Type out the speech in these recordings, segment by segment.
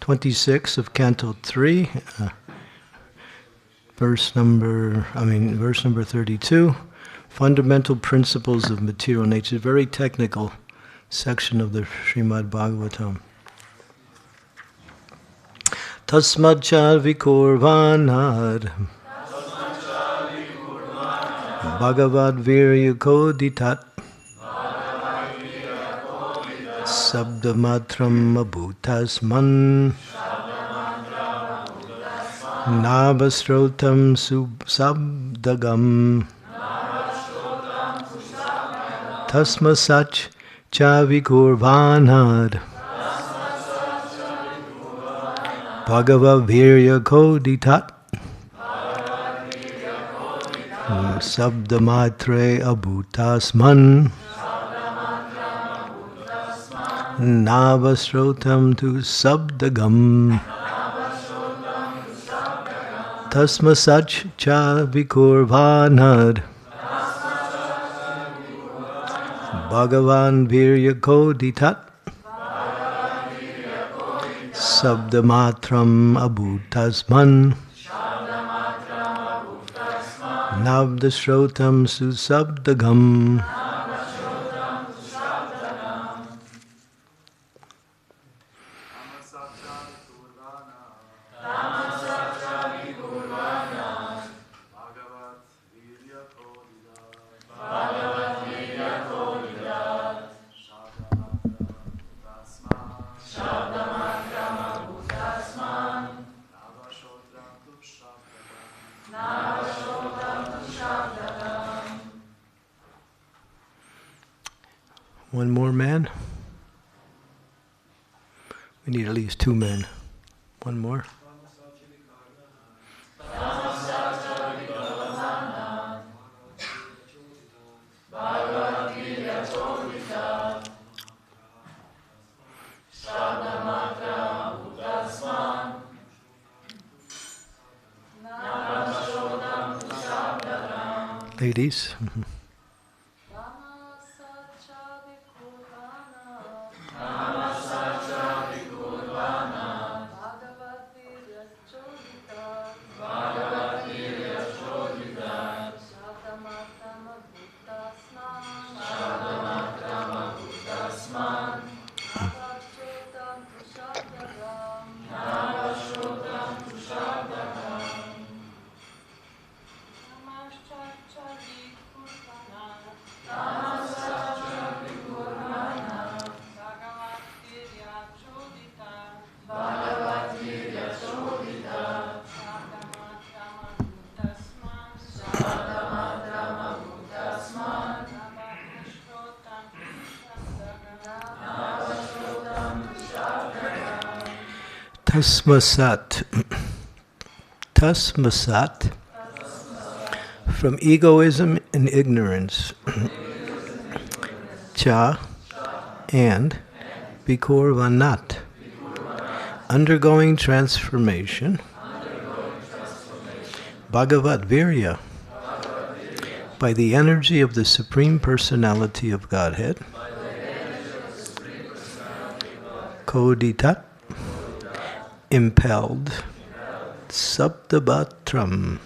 26 of Canto 3, verse number 32, Fundamental Principles of Material Nature. Very technical section of the Srimad Bhagavatam. Tasmadcha vikurvanad Bhagavad virya koditat Sabdamatram abhutasman Navasrotam sabdagam Tasmasach cha vikurvanad Bhagavad virya koditat Sabdamatre abhutasman Navasrotam tu sabdagam Tasmasach cha vikurvanad Bhagavan virya koditat Sabdamatram abhutasman Navdasrotam susabdagam. One more man? We need at least two men. One more? Ladies? Tasmasat. Tasmasat. From egoism and ignorance. Cha and Vikurvanat. Undergoing transformation. Bhagavad virya. By the energy of the Supreme Personality of Godhead. Koditat. Impelled. Sabdamatram.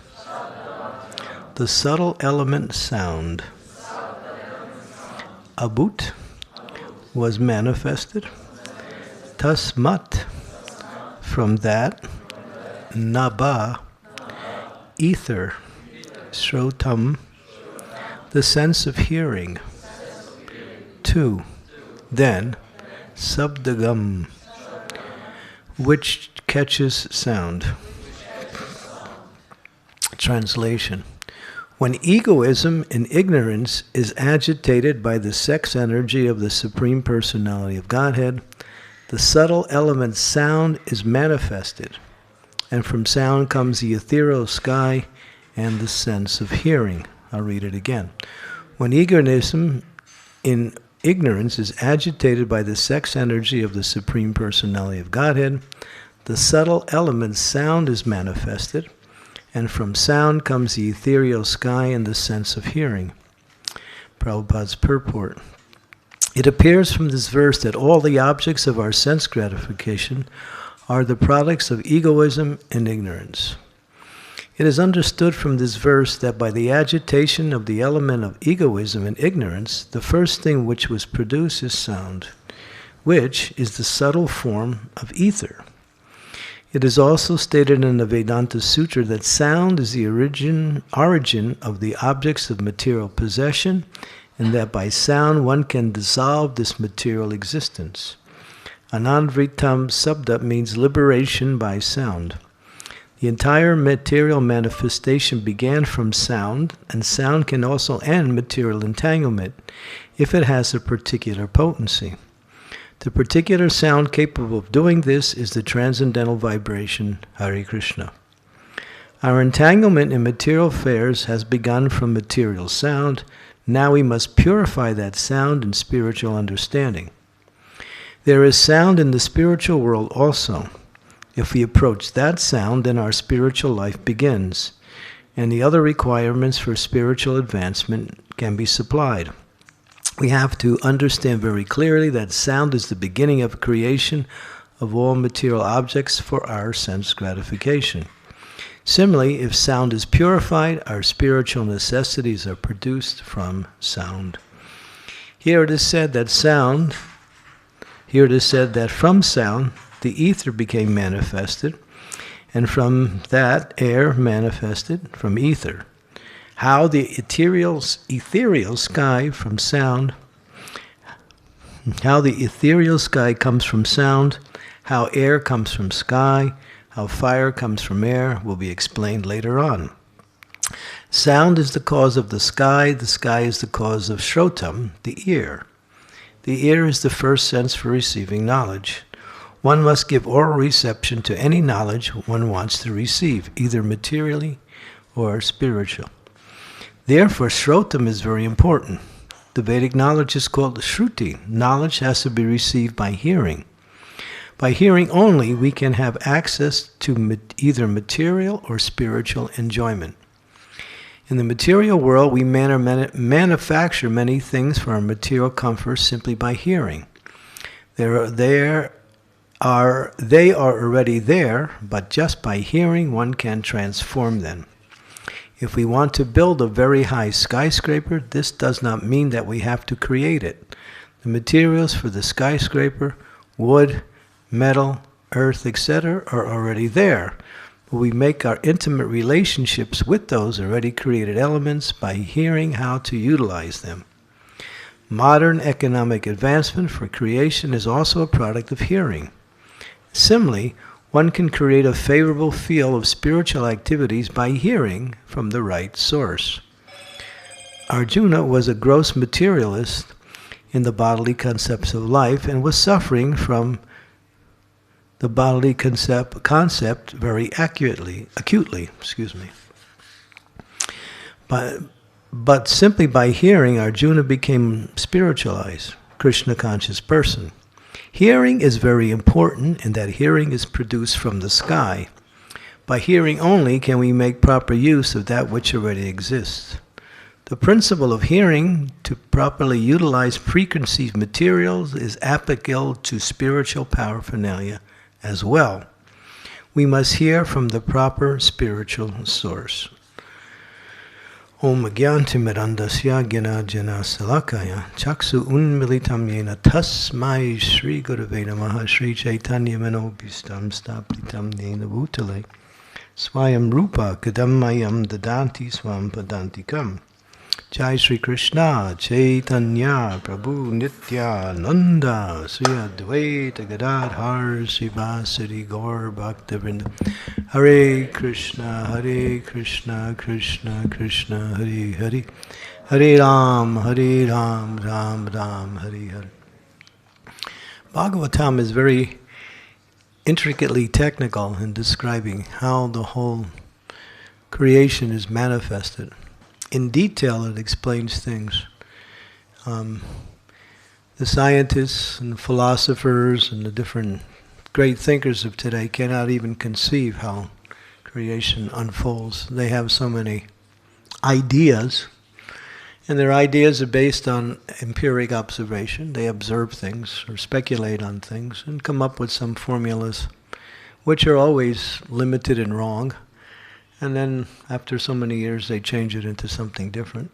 The subtle element sound. Abhut was manifested. Tasmat, from that. Nabha, ether. Shrotam, the sense of hearing. Two, then. Sabdagam, which catches sound. Translation. When egoism and ignorance is agitated by the sex energy of the Supreme Personality of Godhead, the subtle element sound is manifested, and from sound comes the ethereal sky and the sense of hearing. I'll read it again. When egoism in ignorance is agitated by the sex energy of the Supreme Personality of Godhead, the subtle element sound is manifested, and from sound comes the ethereal sky and the sense of hearing. Prabhupada's purport. It appears from this verse that all the objects of our sense gratification are the products of egoism and ignorance. It is understood from this verse that by the agitation of the element of egoism and ignorance, the first thing which was produced is sound, which is the subtle form of ether. It is also stated in the Vedanta Sutra that sound is the origin of the objects of material possession, and that by sound one can dissolve this material existence. Anandritam Sabda means liberation by sound. The entire material manifestation began from sound, and sound can also end material entanglement if it has a particular potency. The particular sound capable of doing this is the transcendental vibration, Hare Krishna. Our entanglement in material affairs has begun from material sound. Now we must purify that sound in spiritual understanding. There is sound in the spiritual world also. If we approach that sound, then our spiritual life begins, and the other requirements for spiritual advancement can be supplied. We have to understand very clearly that sound is the beginning of creation of all material objects for our sense gratification. Similarly, if sound is purified, our spiritual necessities are produced from sound. Here it is said that from sound, the ether became manifested, and from that air manifested from ether. How the ethereal sky from sound, how the ethereal sky comes from sound, how air comes from sky, how fire comes from air will be explained later on. Sound is the cause of the sky is the cause of Shrotam, the ear. The ear is the first sense for receiving knowledge. One must give oral reception to any knowledge one wants to receive, either materially or spiritual. Therefore, Shrotam is very important. The Vedic knowledge is called Shruti. Knowledge has to be received by hearing. By hearing only, we can have access to either material or spiritual enjoyment. In the material world, we manufacture many things for our material comfort simply by hearing. They are already there, but just by hearing, one can transform them. If we want to build a very high skyscraper, this does not mean that we have to create it. The materials for the skyscraper, wood, metal, earth, etc., are already there. But we make our intimate relationships with those already created elements by hearing how to utilize them. Modern economic advancement for creation is also a product of hearing. Similarly, one can create a favorable field of spiritual activities by hearing from the right source. Arjuna was a gross materialist in the bodily concepts of life and was suffering from the bodily concept very acutely. But simply by hearing, Arjuna became spiritualized, Krishna conscious person. Hearing is very important in that hearing is produced from the sky. By hearing only can we make proper use of that which already exists. The principle of hearing to properly utilize preconceived materials is applicable to spiritual paraphernalia as well. We must hear from the proper spiritual source. Om Gyantimirandasya Gyanajana Salakaya Chaksu Unmilitam Yena Tasmai Shri Gurave Namaha Shri Chaitanya Manobhistam Stapitam Yena Bhutale Swayam Rupa Kadammayam Dadanti Swam Padantikam Jai Shri Krishna Chaitanya Prabhu Nityananda Sri Advaita Gadadhar Srivasari Gaur Bhaktivinoda Hare Krishna Krishna Krishna Hare Hare Hare Ram Ram Ram Hare Hare. Bhagavatam is very intricately technical in describing how the whole creation is manifested. In detail, it explains things. The scientists and the philosophers and the different great thinkers of today cannot even conceive how creation unfolds. They have so many ideas, And their ideas are based on empiric observation. They observe things or speculate on things and come up with some formulas, which are always limited and wrong. And then after so many years, they change it into something different.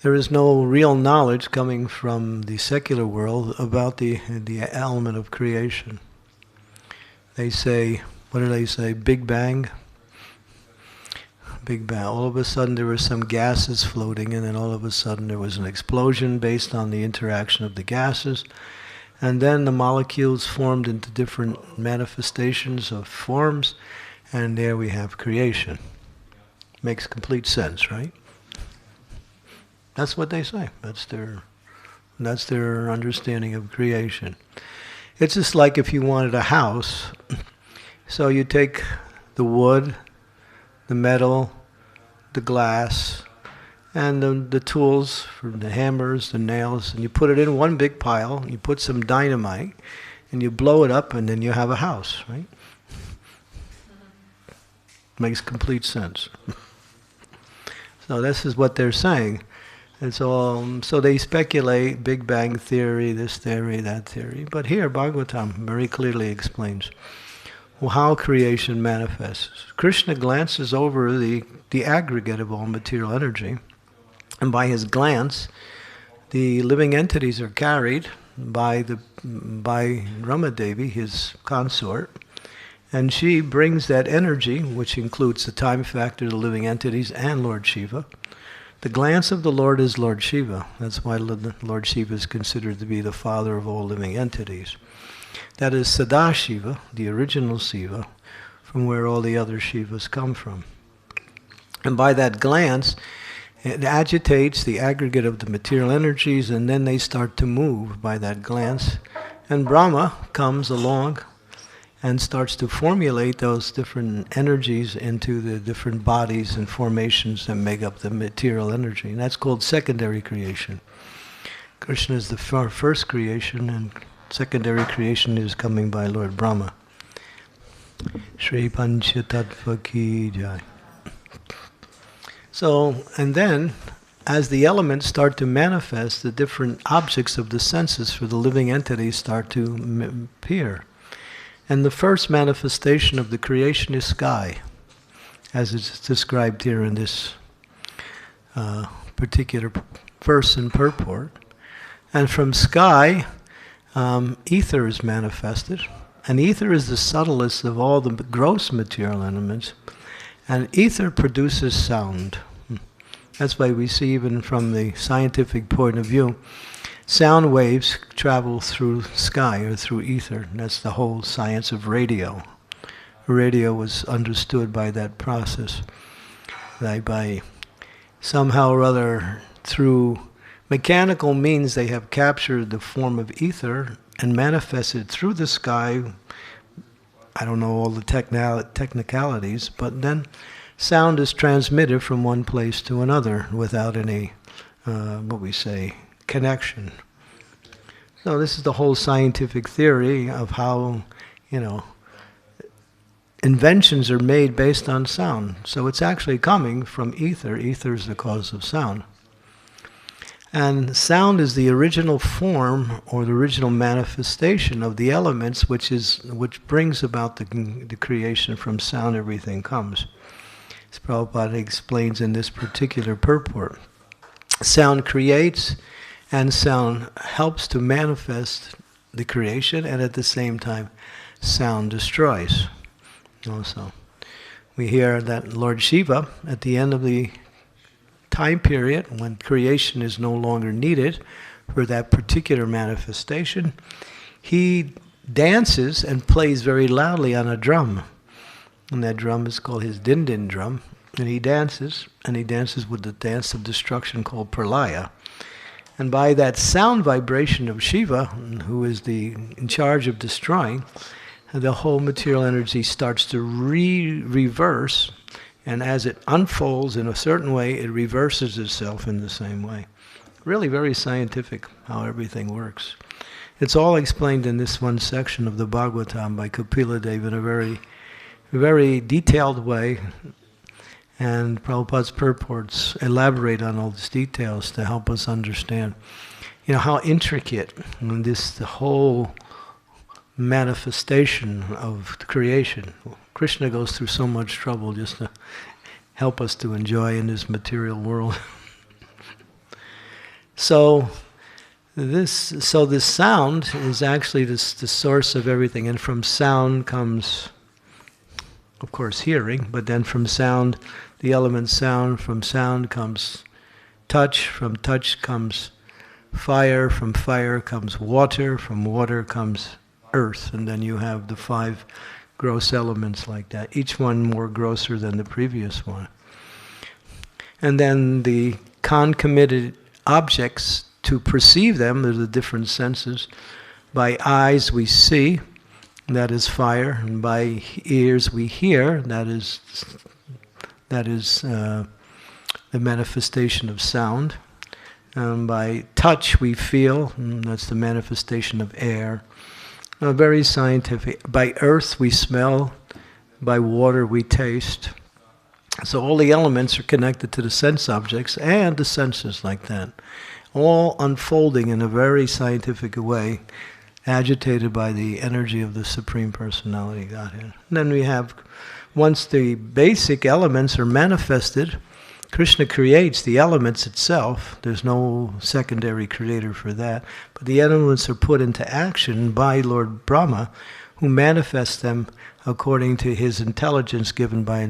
There is no real knowledge coming from the secular world about the element of creation. They say, what do they say? Big Bang? Big Bang. All of a sudden there were some gases floating, and then all of a sudden there was an explosion based on the interaction of the gases. And then the molecules formed into different manifestations of forms, and there we have creation. Makes complete sense, right? That's what they say. That's their understanding of creation. It's just like if you wanted a house, so you take the wood, the metal, the glass, and the tools for the hammers, the nails, and you put it in one big pile, and you put some dynamite, and you blow it up, and then you have a house, right? Makes complete sense. So this is what they're saying. It's all, so they speculate, Big Bang theory, this theory, that theory. But here, Bhagavatam very clearly explains how creation manifests. Krishna glances over the aggregate of all material energy, and by his glance, the living entities are carried by Ramadevi, his consort, and she brings that energy, which includes the time factor, the living entities, and Lord Shiva. The glance of the Lord is Lord Shiva. That's why Lord Shiva is considered to be the father of all living entities. That is Sadashiva, the original Shiva, from where all the other Shivas come from. And by that glance, it agitates the aggregate of the material energies, and then they start to move by that glance. And Brahma comes along and starts to formulate those different energies into the different bodies and formations that make up the material energy. And that's called secondary creation. Krishna is the first creation, and secondary creation is coming by Lord Brahma. Shri Panchatattva Ki Jai. So, and then, as the elements start to manifest, the different objects of the senses for the living entities start to appear. And the first manifestation of the creation is sky, as it's described here in this particular verse and purport. And from sky, ether is manifested. And ether is the subtlest of all the gross material elements. And ether produces sound. That's why we see, even from the scientific point of view, sound waves travel through sky or through ether. And that's the whole science of radio. Radio was understood by that process. By somehow or other, through mechanical means, they have captured the form of ether and manifested through the sky. I don't know all the technicalities, but then sound is transmitted from one place to another without any, connection. So this is the whole scientific theory of how, inventions are made based on sound. So it's actually coming from ether. Ether is the cause of sound. And sound is the original form or the original manifestation of the elements, which brings about the creation. From sound everything comes. As Prabhupada explains in this particular purport. Sound creates, and sound helps to manifest the creation, and at the same time, sound destroys. Also, we hear that Lord Shiva, at the end of the time period, when creation is no longer needed for that particular manifestation, he dances and plays very loudly on a drum. And that drum is called his din-din drum. And he dances with the dance of destruction called Pralaya. And by that sound vibration of Shiva, who is in charge of destroying, the whole material energy starts to reverse, and as it unfolds in a certain way, it reverses itself in the same way. Really very scientific how everything works. It's all explained in this one section of the Bhagavatam by Kapila Deva in a very, very detailed way. And Prabhupada's purports elaborate on all these details to help us understand, how intricate the whole manifestation of the creation. Krishna goes through so much trouble just to help us to enjoy in this material world. So this sound is actually the source of everything, and from sound comes, of course, hearing, but then from sound, the element sound, from sound comes touch, from touch comes fire, from fire comes water, from water comes earth, and then you have the 5 gross elements like that, each one more grosser than the previous one. And then the concomitant objects, to perceive them, there's the different senses. By eyes we see, that is fire, and by ears we hear, that is the manifestation of sound. By touch we feel, and that's the manifestation of air. Very scientific. By earth we smell, by water we taste. So all the elements are connected to the sense objects and the senses like that, all unfolding in a very scientific way, agitated by the energy of the Supreme Personality Godhead. And then we have, once the basic elements are manifested, Krishna creates the elements itself. There's no secondary creator for that. But the elements are put into action by Lord Brahma, who manifests them according to his intelligence given by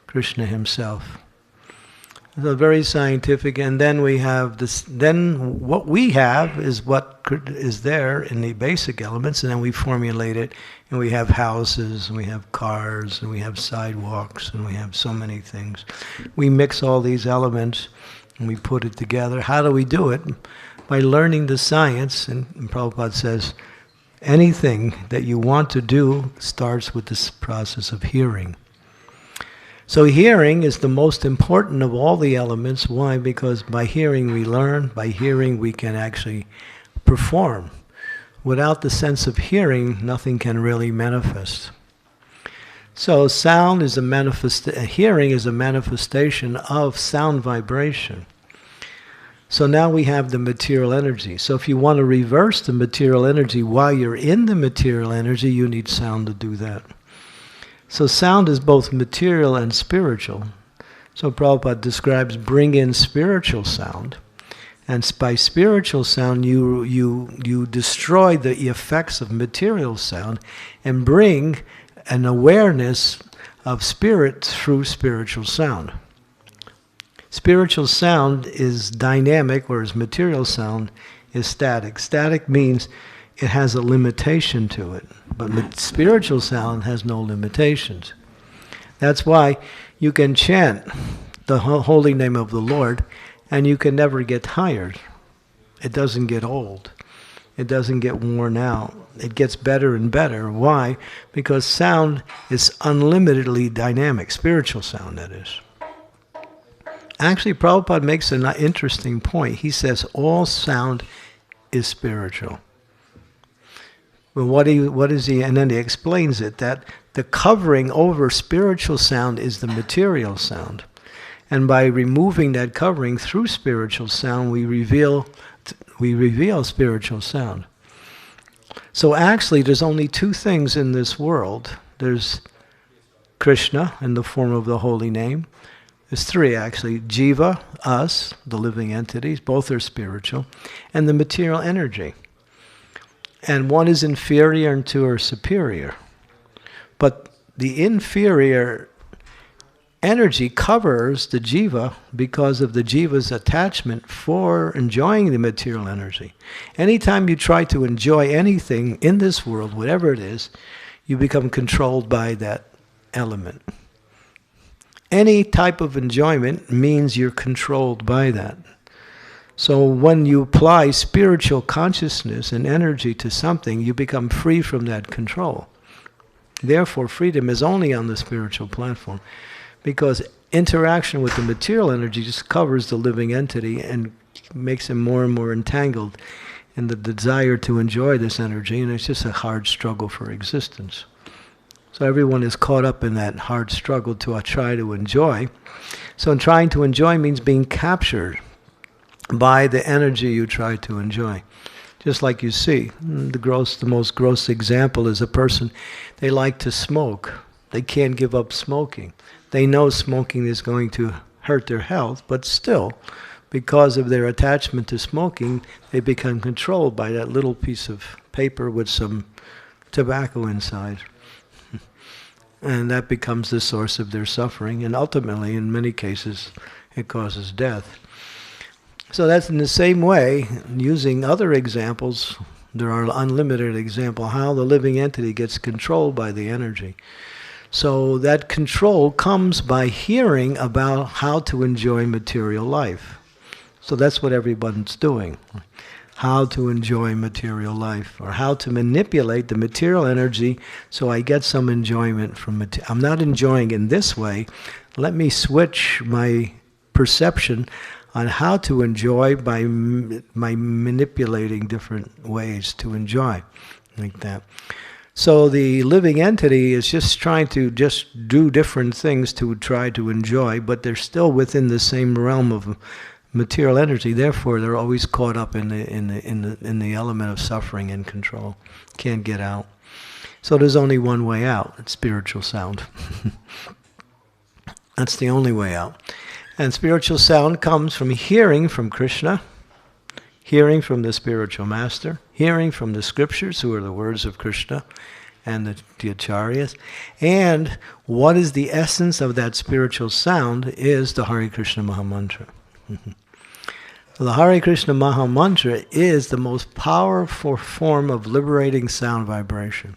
Krishna himself. So very scientific, and then we have this. Then what we have is what is there in the basic elements, and then we formulate it, and we have houses, and we have cars, and we have sidewalks, and we have so many things. We mix all these elements, and we put it together. How do we do it? By learning the science, and Prabhupada says, anything that you want to do starts with this process of hearing. So hearing is the most important of all the elements. Why? Because by hearing we learn, by hearing we can actually perform. Without the sense of hearing, nothing can really manifest. So sound is hearing is a manifestation of sound vibration. So now we have the material energy. So if you want to reverse the material energy while you're in the material energy, you need sound to do that. So sound is both material and spiritual. So Prabhupada describes bring in spiritual sound. And by spiritual sound, you destroy the effects of material sound and bring an awareness of spirit through spiritual sound. Spiritual sound is dynamic, whereas material sound is static. Static means it has a limitation to it, but spiritual sound has no limitations. That's why you can chant the holy name of the Lord, and you can never get tired. It doesn't get old. It doesn't get worn out. It gets better and better. Why? Because sound is unlimitedly dynamic, spiritual sound, that is. Actually, Prabhupada makes an interesting point. He says all sound is spiritual. Well, what is he? And then he explains it, that the covering over spiritual sound is the material sound. And by removing that covering through spiritual sound, we reveal spiritual sound. So actually, there's only 2 things in this world. There's Krishna in the form of the holy name. There's 3 actually. Jiva, us, the living entities, both are spiritual. And the material energy. And one is inferior and 2 are superior. But the inferior energy covers the jiva because of the jiva's attachment for enjoying the material energy. Anytime you try to enjoy anything in this world, whatever it is, you become controlled by that element. Any type of enjoyment means you're controlled by that. So when you apply spiritual consciousness and energy to something, you become free from that control. Therefore, freedom is only on the spiritual platform, because interaction with the material energy just covers the living entity and makes him more and more entangled in the desire to enjoy this energy, and it's just a hard struggle for existence. So everyone is caught up in that hard struggle to try to enjoy. So in trying to enjoy means being captured by the energy you try to enjoy. Just like you see, the most gross example is a person, they like to smoke. They can't give up smoking. They know smoking is going to hurt their health, but still, because of their attachment to smoking, they become controlled by that little piece of paper with some tobacco inside. And that becomes the source of their suffering, and ultimately, in many cases, it causes death. So that's in the same way, using other examples, there are unlimited examples, how the living entity gets controlled by the energy. So that control comes by hearing about how to enjoy material life. So that's what everyone's doing. How to enjoy material life, or how to manipulate the material energy so I get some enjoyment from it. I'm not enjoying in this way. Let me switch my perception on how to enjoy by manipulating different ways to enjoy, like that. So the living entity is just trying to just do different things to try to enjoy, but they're still within the same realm of material energy. Therefore, they're always caught up in the element of suffering and control. Can't get out. So there's only one way out. It's spiritual sound. That's the only way out. And spiritual sound comes from hearing from Krishna, hearing from the spiritual master, hearing from the scriptures, who are the words of Krishna and the acharyas. And what is the essence of that spiritual sound is the Hare Krishna Mahamantra. The Hare Krishna Mahamantra is the most powerful form of liberating sound vibration.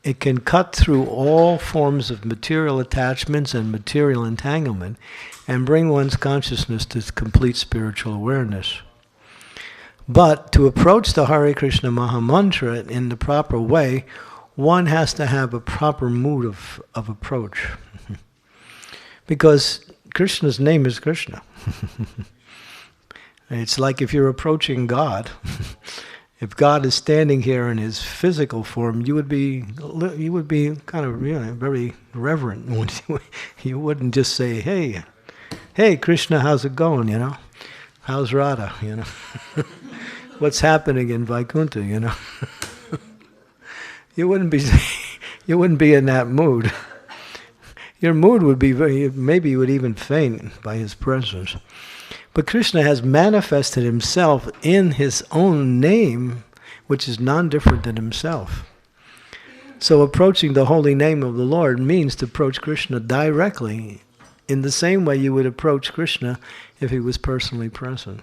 It can cut through all forms of material attachments and material entanglement and bring one's consciousness to complete spiritual awareness. But to approach the Hare Krishna Mahamantra in the proper way, one has to have a proper mood of approach. Because Krishna's name is Krishna. It's like if you're approaching God. If God is standing here in his physical form, you would be kind of very reverent. You wouldn't just say, hey, Krishna, how's it going? How's Radha? What's happening in Vaikuntha? You wouldn't be in that mood. Your mood would be maybe you would even faint by his presence. But Krishna has manifested himself in his own name, which is non-different than himself. So approaching the holy name of the Lord means to approach Krishna directly in the same way you would approach Krishna if he was personally present.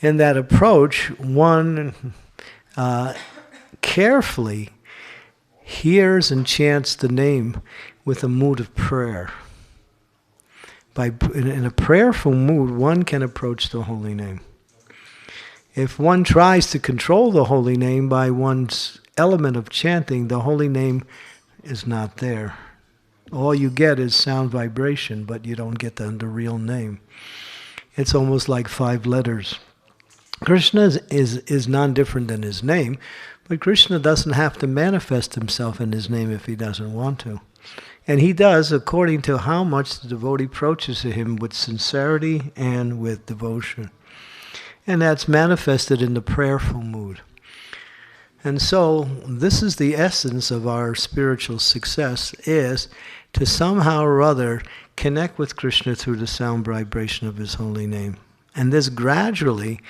In that approach, one carefully hears and chants the name with a mood of prayer. In a prayerful mood, one can approach the holy name. If one tries to control the holy name by one's element of chanting, the holy name is not there. All you get is sound vibration, but you don't get the real name. It's almost like 5 letters. Krishna is non-different than his name, but Krishna doesn't have to manifest himself in his name if he doesn't want to. And he does according to how much the devotee approaches to him with sincerity and with devotion. And that's manifested in the prayerful mood. And so this is the essence of our spiritual success, is to somehow or other connect with Krishna through the sound vibration of his holy name. And this gradually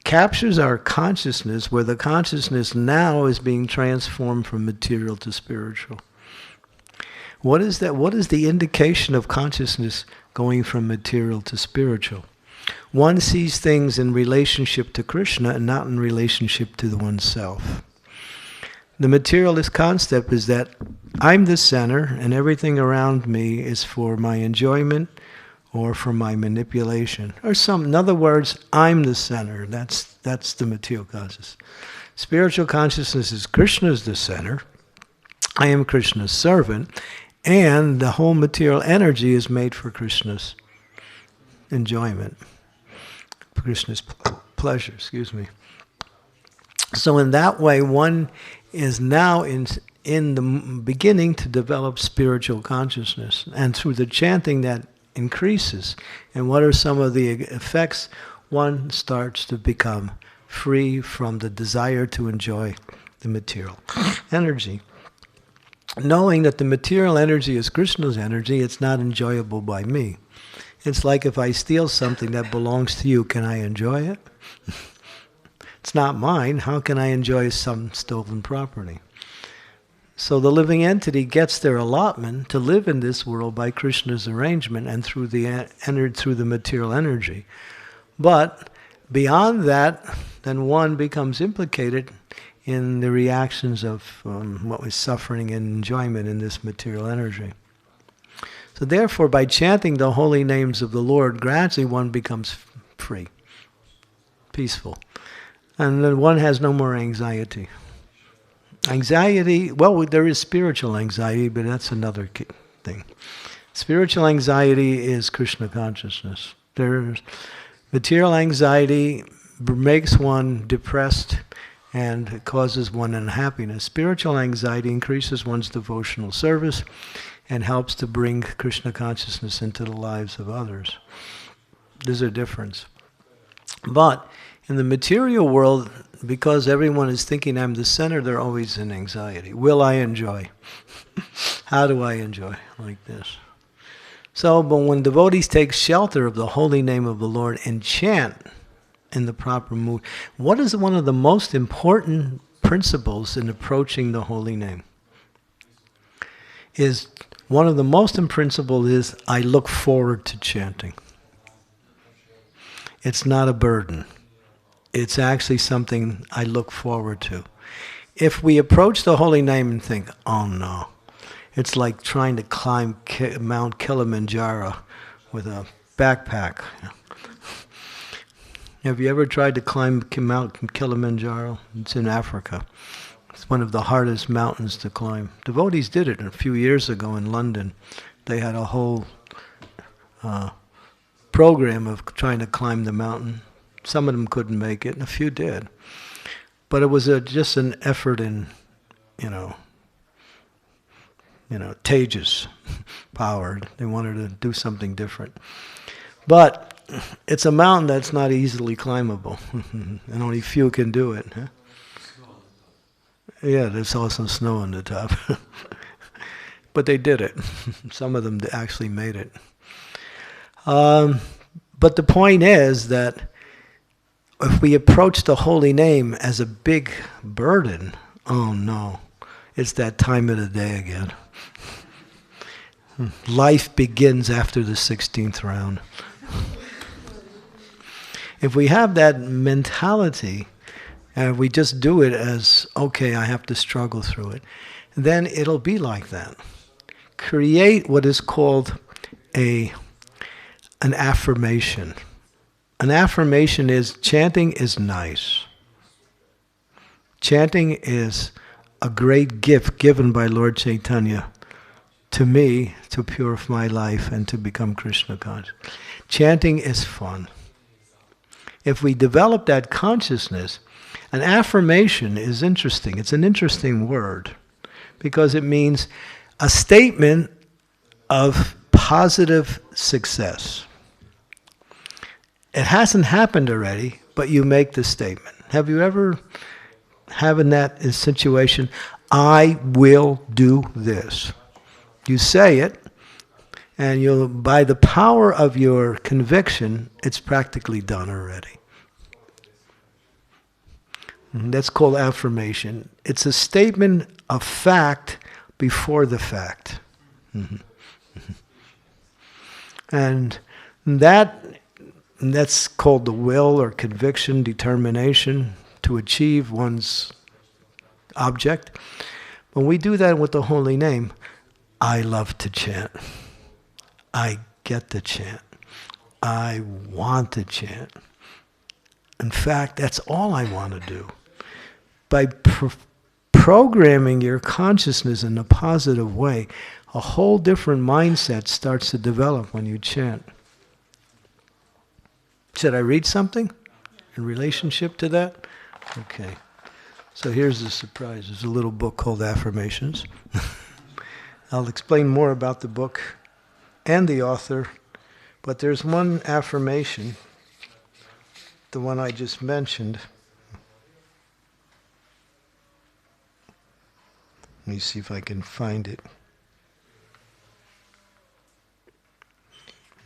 captures our consciousness, where the consciousness now is being transformed from material to spiritual. What is that? What is the indication of consciousness going from material to spiritual? One sees things in relationship to Krishna and not in relationship to oneself. The materialist concept is that I'm the center and everything around me is for my enjoyment or for my manipulation. In other words, I'm the center. That's the material consciousness. Spiritual consciousness is Krishna's the center. I am Krishna's servant. And the whole material energy is made for Krishna's enjoyment. Krishna's pleasure, So in that way, one is now in the beginning to develop spiritual consciousness. And through the chanting that increases. And what are some of the effects? One starts to become free from the desire to enjoy the material energy. Knowing that the material energy is Krishna's energy, it's not enjoyable by me. It's like if I steal something that belongs to you, can I enjoy it? It's not mine. How can I enjoy some stolen property? So the living entity gets their allotment to live in this world by Krishna's arrangement and through the material energy. But beyond that, then one becomes implicated in the reactions of what was suffering and enjoyment in this material energy. So therefore, by chanting the holy names of the Lord, gradually one becomes free, peaceful. And then one has no more anxiety. Anxiety, well, there is spiritual anxiety, but that's another thing. Spiritual anxiety is Krishna consciousness. There's material anxiety makes one depressed and causes one unhappiness. Spiritual anxiety increases one's devotional service and helps to bring Krishna consciousness into the lives of others. There's a difference. But in the material world, because everyone is thinking I'm the center, they're always in anxiety. Will I enjoy? How do I enjoy? Like this. So, but when devotees take shelter of the holy name of the Lord and chant in the proper mood, what is one of the most important principles in approaching the holy name? One of the most important principles is I look forward to chanting. It's not a burden. It's actually something I look forward to. If we approach the holy name and think, oh no, it's like trying to climb Mount Kilimanjaro with a backpack. Have you ever tried to climb Mount Kilimanjaro? It's in Africa. It's one of the hardest mountains to climb. Devotees did it a few years ago in London. They had a whole program of trying to climb the mountain. Some of them couldn't make it, and a few did. But it was just an effort in, Tejas power. They wanted to do something different. But it's a mountain that's not easily climbable, and only few can do it. Huh? Yeah, there's also snow on the top. But they did it. Some of them actually made it. But the point is that if we approach the holy name as a big burden, oh no, it's that time of the day again. Life begins after the 16th round. If we have that mentality, and we just do it as, okay, I have to struggle through it, then it'll be like that. Create what is called an affirmation. An affirmation is, chanting is nice. Chanting is a great gift given by Lord Chaitanya to me to purify my life and to become Krishna conscious. Chanting is fun. If we develop that consciousness, an affirmation is interesting. It's an interesting word because it means a statement of positive success. It hasn't happened already, but you make the statement. Have you ever having that situation? I will do this. You say it, and by the power of your conviction, it's practically done already. That's called affirmation. It's a statement of fact before the fact. And that's called the will or conviction, determination to achieve one's object. When we do that with the holy name, I love to chant. I get to chant. I want to chant. In fact, that's all I want to do. By programming your consciousness in a positive way, a whole different mindset starts to develop when you chant. Should I read something in relationship to that? Okay. So here's the surprise. There's a little book called Affirmations. I'll explain more about the book and the author, but there's one affirmation, the one I just mentioned. Let me see if I can find it.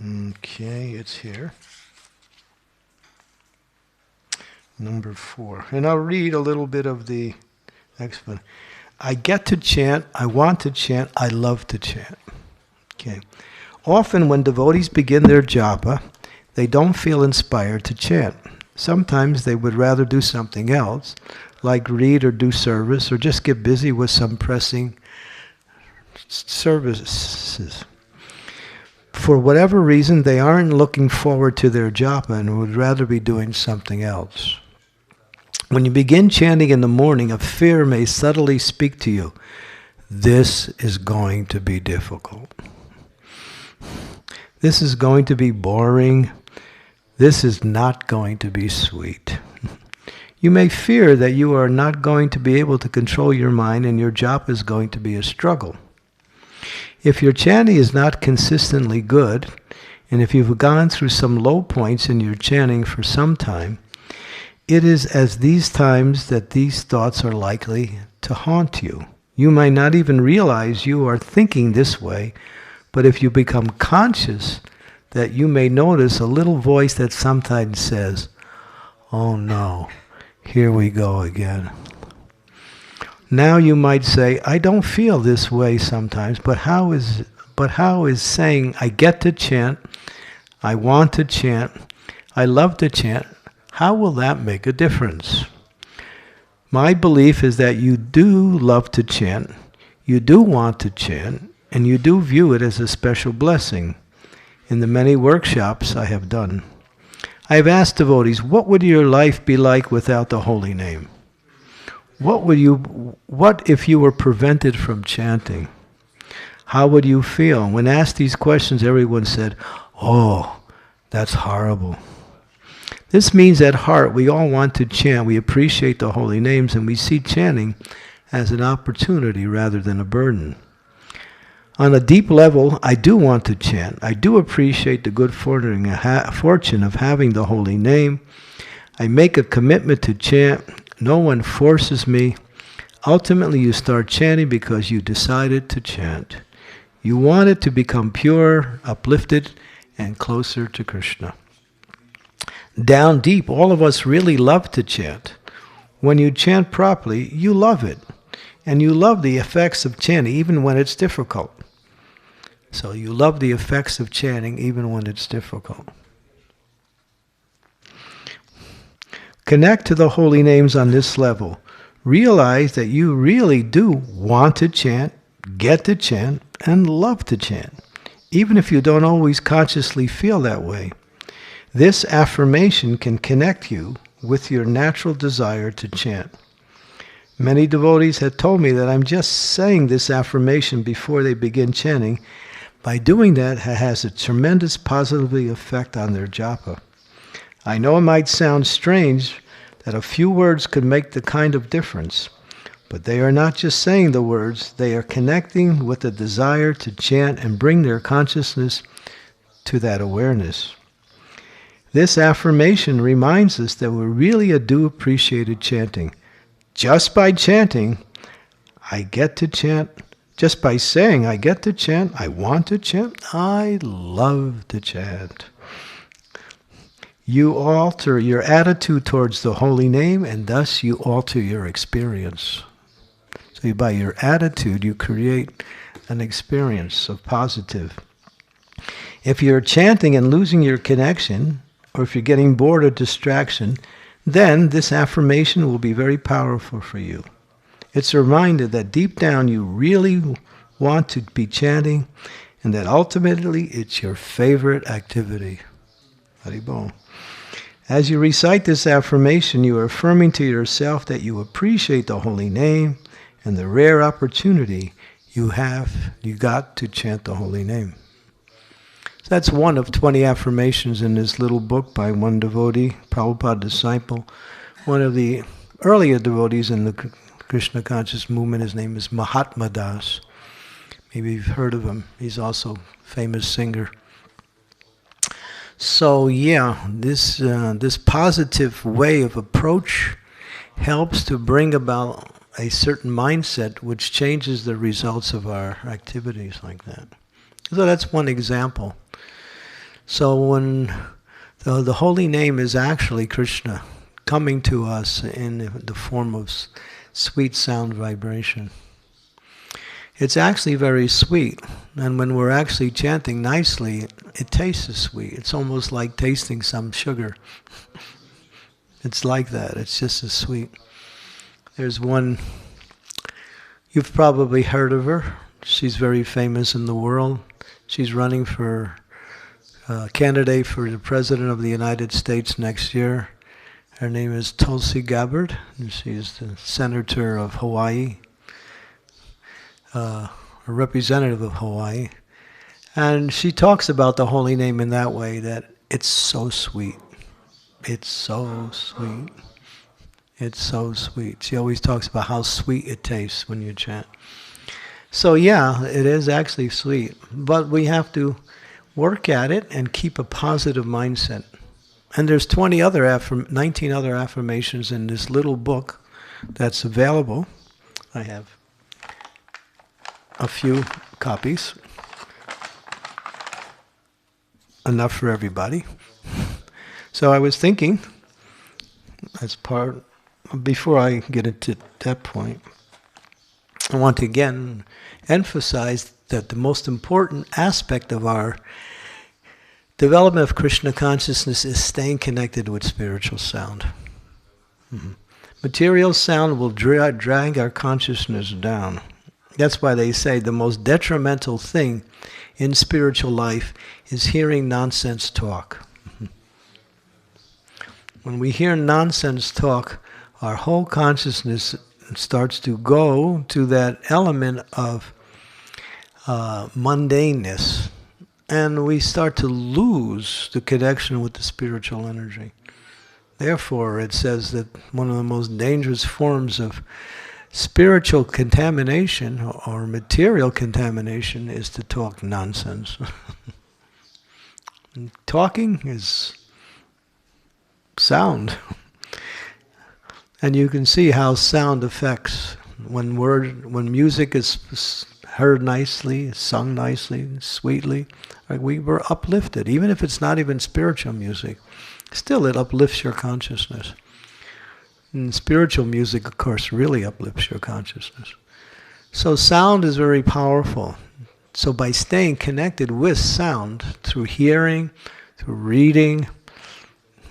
Okay, it's here. Number 4. And I'll read a little bit of the explanation. I get to chant, I want to chant, I love to chant. Okay. Often when devotees begin their japa, they don't feel inspired to chant. Sometimes they would rather do something else, like read or do service, or just get busy with some pressing services. For whatever reason, they aren't looking forward to their japa and would rather be doing something else. When you begin chanting in the morning, a fear may subtly speak to you. This is going to be difficult. This is going to be boring. This is not going to be sweet. You may fear that you are not going to be able to control your mind and your japa is going to be a struggle. If your chanting is not consistently good, and if you've gone through some low points in your chanting for some time, it is at these times that these thoughts are likely to haunt you. You might not even realize you are thinking this way, but if you become conscious, that you may notice a little voice that sometimes says, "Oh no, here we go again." Now you might say, "I don't feel this way sometimes, but how is saying I get to chant, I want to chant, I love to chant, how will that make a difference?" My belief is that you do love to chant, you do want to chant, and you do view it as a special blessing. In the many workshops I have done, I have asked devotees, what would your life be like without the holy name? What if you were prevented from chanting? How would you feel? When asked these questions, everyone said, "Oh, that's horrible." This means at heart we all want to chant, we appreciate the holy names, and we see chanting as an opportunity rather than a burden. On a deep level, I do want to chant. I do appreciate the good fortune of having the holy name. I make a commitment to chant. No one forces me. Ultimately, you start chanting because you decided to chant. You want it to become pure, uplifted, and closer to Krishna. Down deep, all of us really love to chant. When you chant properly, you love it. And you love the effects of chanting even when it's difficult. So you love the effects of chanting even when it's difficult. Connect to the holy names on this level. Realize that you really do want to chant, get to chant, and love to chant, even if you don't always consciously feel that way. This affirmation can connect you with your natural desire to chant. Many devotees have told me that I'm just saying this affirmation before they begin chanting. By doing that, it has a tremendous positive effect on their japa. I know it might sound strange that a few words could make the kind of difference, but they are not just saying the words, they are connecting with the desire to chant and bring their consciousness to that awareness. This affirmation reminds us that we really do appreciate chanting. Just by chanting, I get to chant. Just by saying, I get to chant, I want to chant, I love to chant. You alter your attitude towards the holy name, and thus you alter your experience. So by your attitude, you create an experience of positive. If you're chanting and losing your connection, or if you're getting bored or distraction, then this affirmation will be very powerful for you. It's a reminder that deep down you really want to be chanting, and that ultimately it's your favorite activity. Haribol. As you recite this affirmation, you are affirming to yourself that you appreciate the holy name and the rare opportunity you got to chant the holy name. So that's one of 20 affirmations in this little book by one devotee, Prabhupada disciple. One of the earlier devotees in the Krishna conscious movement. His name is Mahatma Das. Maybe you've heard of him. He's also a famous singer. So yeah, this positive way of approach helps to bring about a certain mindset which changes the results of our activities like that. So that's one example. So when the holy name is actually Krishna coming to us in the form of sweet sound vibration. It's actually very sweet, and when we're actually chanting nicely, it tastes sweet. It's almost like tasting some sugar. It's like that. It's just as sweet. There's one, you've probably heard of her. She's very famous in the world. She's running for candidate for the President of the United States next year. Her name is Tulsi Gabbard, and she's the Senator of Hawaii. A representative of Hawaii, and she talks about the holy name in that way, that it's so sweet. It's so sweet. It's so sweet. She always talks about how sweet it tastes when you chant. So yeah, it is actually sweet, but we have to work at it and keep a positive mindset. And there's 19 other affirmations in this little book that's available. I have a few copies, enough for everybody. So I was thinking, before I get into that point, I want to again emphasize that the most important aspect of our development of Krishna consciousness is staying connected with spiritual sound. Mm-hmm. Material sound will drag our consciousness down. That's why they say the most detrimental thing in spiritual life is hearing nonsense talk. When we hear nonsense talk, our whole consciousness starts to go to that element of mundaneness, and we start to lose the connection with the spiritual energy. Therefore, it says that one of the most dangerous forms of spiritual contamination or material contamination is to talk nonsense. Talking is sound. And you can see how sound affects when music is heard nicely, sung nicely, sweetly. Like we were uplifted, even if it's not even spiritual music. Still, it uplifts your consciousness. And spiritual music, of course, really uplifts your consciousness. So sound is very powerful. So by staying connected with sound, through hearing, through reading,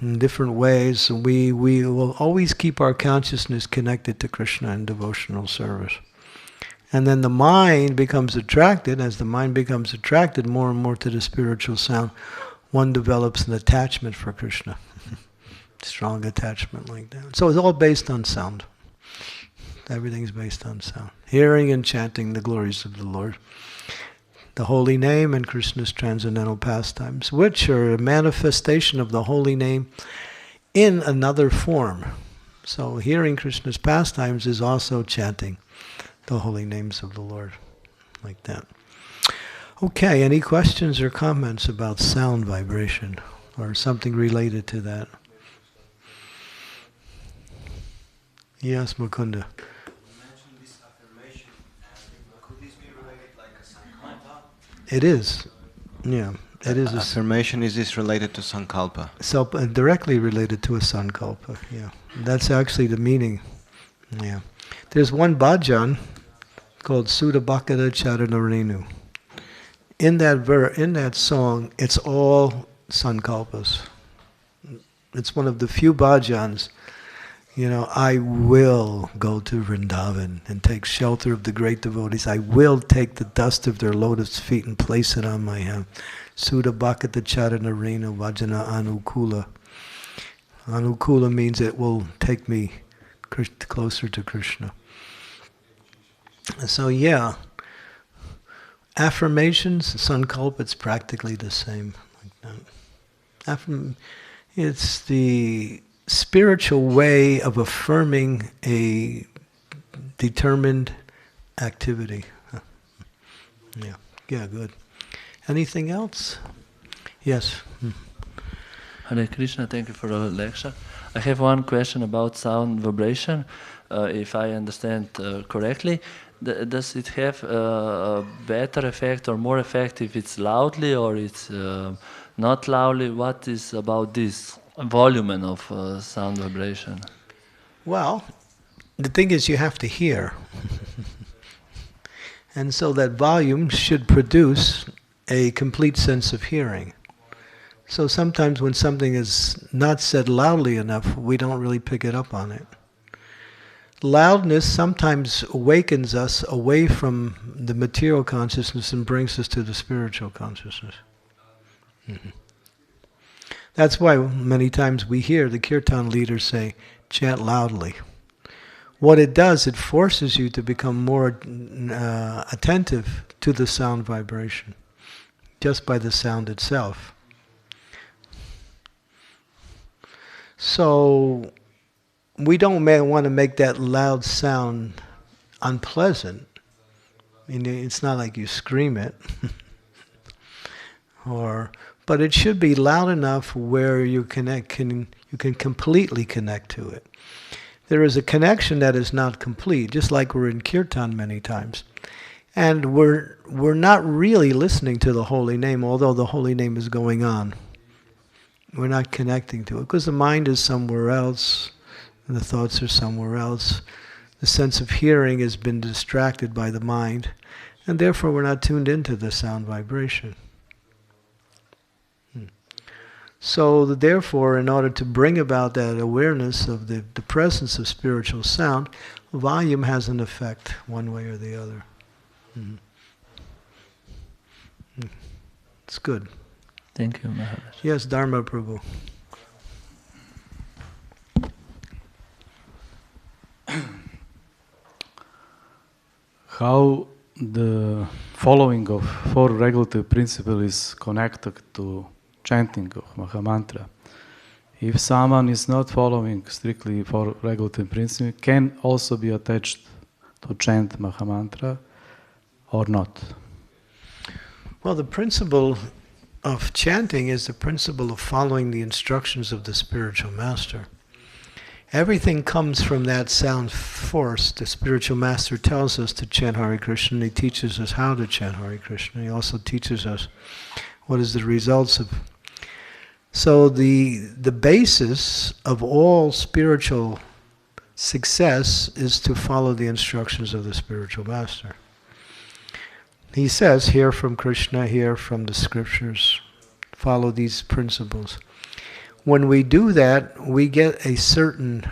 in different ways, we will always keep our consciousness connected to Krishna in devotional service. And then the mind becomes attracted. As the mind becomes attracted more and more to the spiritual sound, one develops an attachment for Krishna. Strong attachment like that. So it's all based on sound. Everything's based on sound. Hearing and chanting the glories of the Lord. The holy name and Krishna's transcendental pastimes, which are a manifestation of the holy name in another form. So hearing Krishna's pastimes is also chanting the holy names of the Lord. Like that. Okay, any questions or comments about sound vibration or something related to that? Yes, Mukunda. You mentioned this affirmation. Could this be related like a sankalpa? It is. Yeah, it is. Affirmation, is this related to sankalpa? So directly related to a sankalpa. Yeah, that's actually the meaning. Yeah, there's one bhajan called Sudha Bhakata Charanarenu. In that song, it's all sankalpas. It's one of the few bhajans. I will go to Vrindavan and take shelter of the great devotees. I will take the dust of their lotus feet and place it on my hand. Sudha Bhakata Charanarena Vajana Anukula. Anukula means it will take me closer to Krishna. So yeah, affirmations, sankalpa, it's practically the same. Like that. It's the spiritual way of affirming a determined activity. Yeah, yeah, good. Anything else? Yes. Hare Krishna, thank you for the lecture. I have one question about sound vibration. If I understand correctly, does it have a better effect or more effect if it's loudly or it's not loudly? What is about this volume of sound vibration? Well, the thing is you have to hear. And so that volume should produce a complete sense of hearing. So sometimes when something is not said loudly enough, we don't really pick it up on it. Loudness sometimes awakens us away from the material consciousness and brings us to the spiritual consciousness. Mm-hmm. That's why many times we hear the kirtan leaders say, chant loudly. What it does, it forces you to become more attentive to the sound vibration, just by the sound itself. So we don't want to make that loud sound unpleasant. I mean, it's not like you scream it. But it should be loud enough where you can completely connect to it. There is a connection that is not complete, just like we're in kirtan many times. And we're not really listening to the holy name, although the holy name is going on. We're not connecting to it, because the mind is somewhere else, and the thoughts are somewhere else. The sense of hearing has been distracted by the mind, and therefore we're not tuned into the sound vibration. So therefore, in order to bring about that awareness of the presence of spiritual sound, volume has an effect one way or the other. It's good. Thank you, Maharaj. Yes, Dharma Prabhu. How the following of four regulative principles is connected to chanting of Mahamantra? If someone is not following strictly four regulative principles, can also be attached to chant Mahamantra or not? Well, the principle of chanting is the principle of following the instructions of the spiritual master. Everything comes from that sound force. The spiritual master tells us to chant Hare Krishna. He teaches us how to chant Hare Krishna. He also teaches us what is the results of. So the basis of all spiritual success is to follow the instructions of the spiritual master. He says, hear from Krishna, hear from the scriptures, follow these principles. When we do that, we get a certain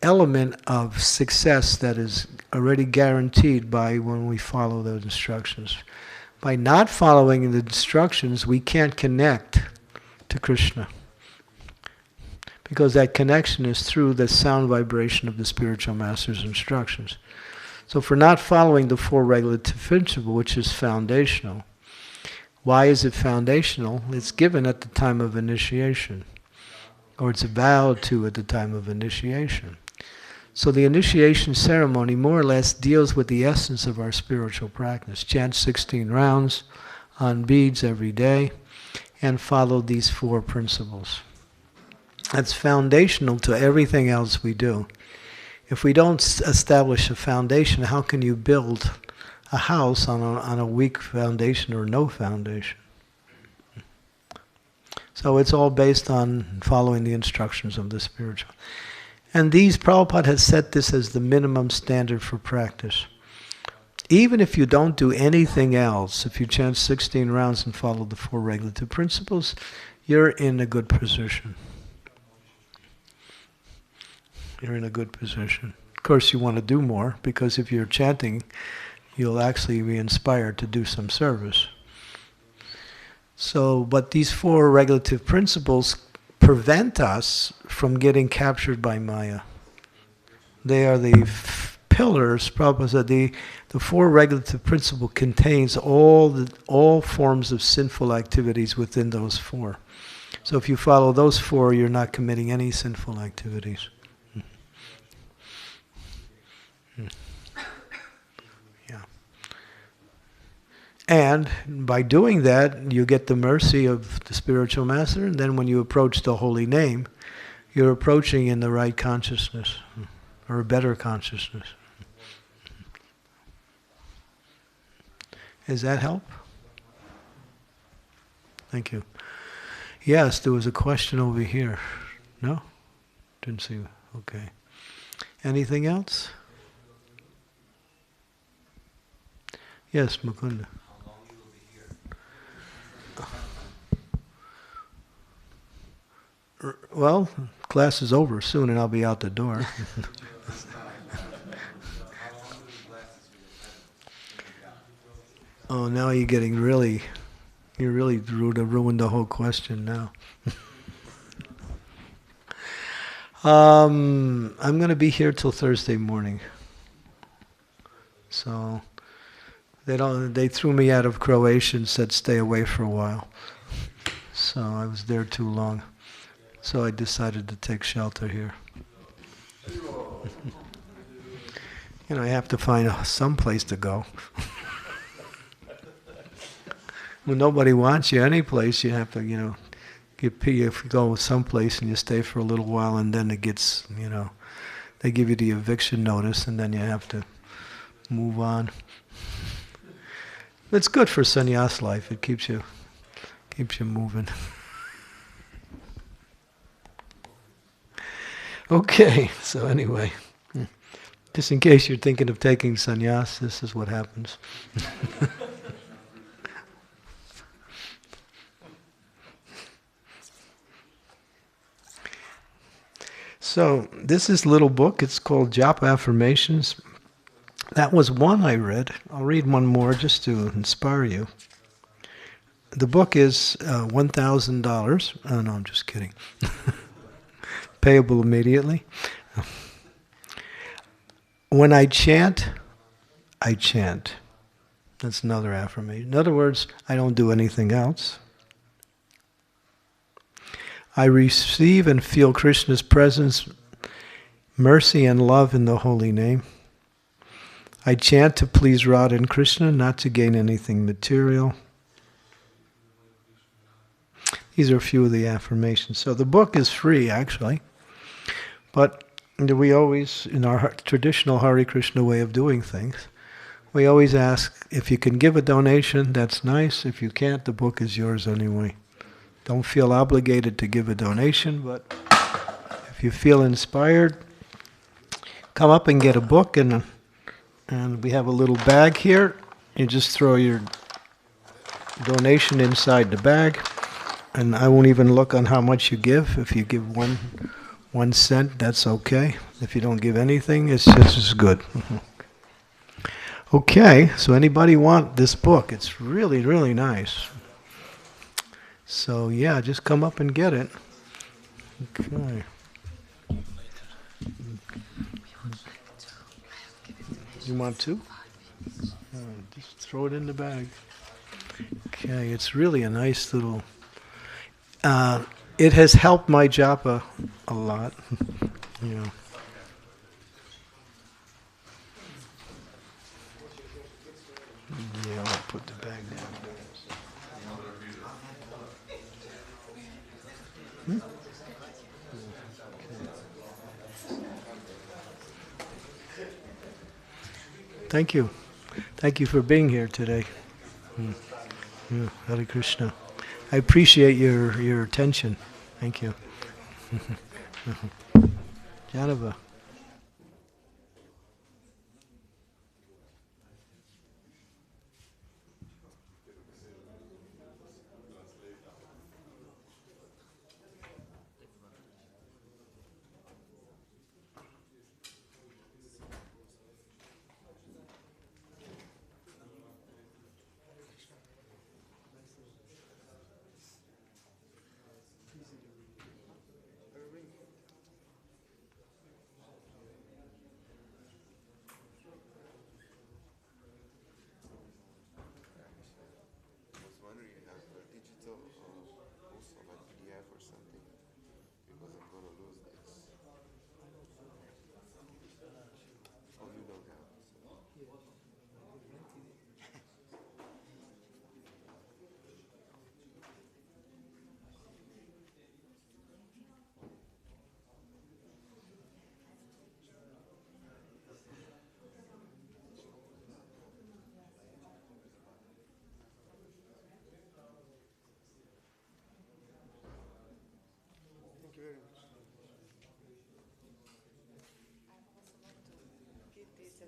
element of success that is already guaranteed by when we follow those instructions. By not following the instructions, we can't connect to Krishna, because that connection is through the sound vibration of the spiritual master's instructions. So for not following the four regulative principles, which is foundational, why is it foundational? It's given at the time of initiation, or it's vowed to at the time of initiation. So the initiation ceremony more or less deals with the essence of our spiritual practice. Chant 16 rounds on beads every day, and follow these four principles. That's foundational to everything else we do. If we don't establish a foundation, how can you build a house on a weak foundation or no foundation? So it's all based on following the instructions of the spiritual. And Prabhupada has set this as the minimum standard for practice. Even if you don't do anything else, if you chant 16 rounds and follow the four regulative principles, you're in a good position. You're in a good position. Of course, you want to do more, because if you're chanting, you'll actually be inspired to do some service. So, but these four regulative principles prevent us from getting captured by Maya. They are the pillars. Prabhupada said the four regulative principle contains all forms of sinful activities within those four. So if you follow those four, you're not committing any sinful activities. Yeah. And by doing that, you get the mercy of the spiritual master, and then when you approach the holy name, you're approaching in the right consciousness, or a better consciousness. Does that help? Thank you. Yes, there was a question over here. No? Didn't see. Okay. Anything else? Yes, Mukunda. How long you will be here? Well, class is over soon and I'll be out the door. How long will the glasses be? Oh, now you're getting really, you really ruined the whole question now. I'm going to be here till Thursday morning. So they threw me out of Croatia and said stay away for a while. So I was there too long. So I decided to take shelter here. I have to find some place to go. When nobody wants you any place, you have to, if you go someplace and you stay for a little while and then it gets, they give you the eviction notice and then you have to move on. It's good for sannyas life. It keeps you moving. Okay, so anyway, just in case you're thinking of taking sannyas, this is what happens. So this is a little book. It's called Japa Affirmations. That was one I read. I'll read one more just to inspire you. The book is $1,000. Oh no, I'm just kidding. Payable immediately. When I chant, I chant. That's another affirmation. In other words, I don't do anything else. I receive and feel Krishna's presence, mercy and love in the holy name. I chant to please Radha and Krishna, not to gain anything material. These are a few of the affirmations. So the book is free, actually. But we always, in our traditional Hare Krishna way of doing things, we always ask, if you can give a donation, that's nice. If you can't, the book is yours anyway. Don't feel obligated to give a donation, but if you feel inspired, come up and get a book, and we have a little bag here. You just throw your donation inside the bag, and I won't even look on how much you give. If you give 1 cent, that's okay. If you don't give anything, it's just as good. Okay, so anybody want this book? It's really, really nice. So yeah, just come up and get it. Okay. You want to? Just throw it in the bag. Okay, it's really a nice little... it has helped my japa a lot. Yeah. Yeah, I'll put the bag down. Thank you. Thank you for being here today. Yeah, Hare Krishna. I appreciate your attention. Thank you. Janava.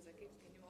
says, can you